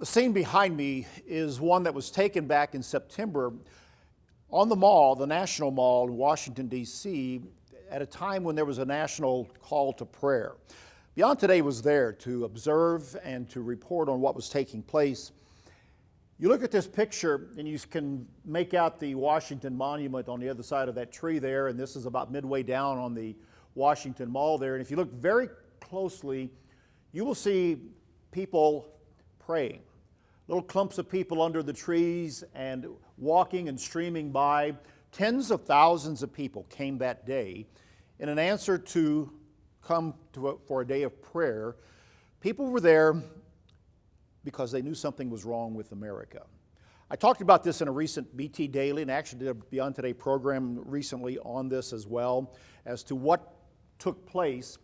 The scene behind me is one that was taken back in September on the mall, the National Mall in Washington, D.C., at a time when there was a national call to prayer. Beyond Today was there to observe and to report on what was taking place. You look at this picture and you can make out the Washington Monument on the other side of that tree there, and this is about midway down on the Washington Mall there. And if you look very closely, you will see people praying. Little clumps of people under the trees and walking and streaming by. Tens of thousands of people came that day in an answer to come for a day of prayer. People were there because they knew something was wrong with America. I talked about this in a recent BT Daily and actually did a Beyond Today program recently on this as well, as to what took place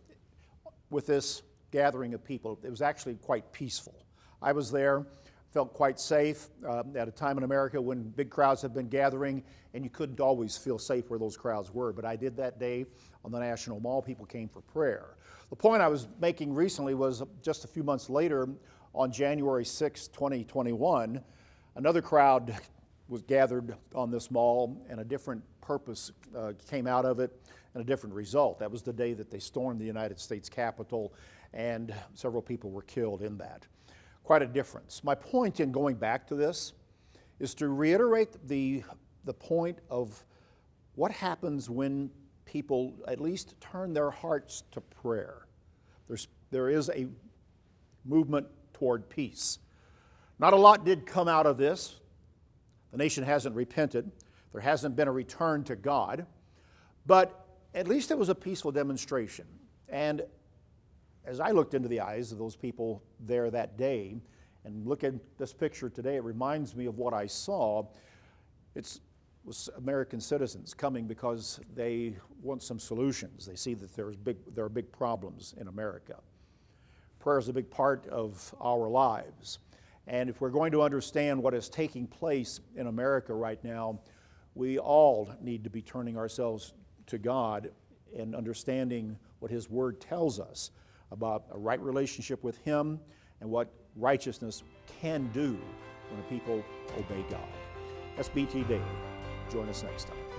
with this gathering of people. It was actually quite peaceful. I was there, felt quite safe at a time in America when big crowds have been gathering and you couldn't always feel safe where those crowds were. But I did that day on the National Mall. People came for prayer. The point I was making recently was just a few months later, on January 6, 2021, another crowd was gathered on this mall and a different purpose came out of it and a different result. That was the day that they stormed the United States Capitol and several people were killed in that. Quite a difference. My point in going back to this is to reiterate the point of what happens when people at least turn their hearts to prayer. There is a movement toward peace. Not a lot did come out of this. The nation hasn't repented. There hasn't been a return to God. But at least it was a peaceful demonstration. And as I looked into the eyes of those people there that day and look at this picture today, it reminds me of what I saw. It was American citizens coming because they want some solutions. They see that there are big problems in America. Prayer is a big part of our lives. And if we're going to understand what is taking place in America right now, we all need to be turning ourselves to God and understanding what His Word tells us about a right relationship with Him and what righteousness can do when the people obey God. That's BT Daily. Join us next time.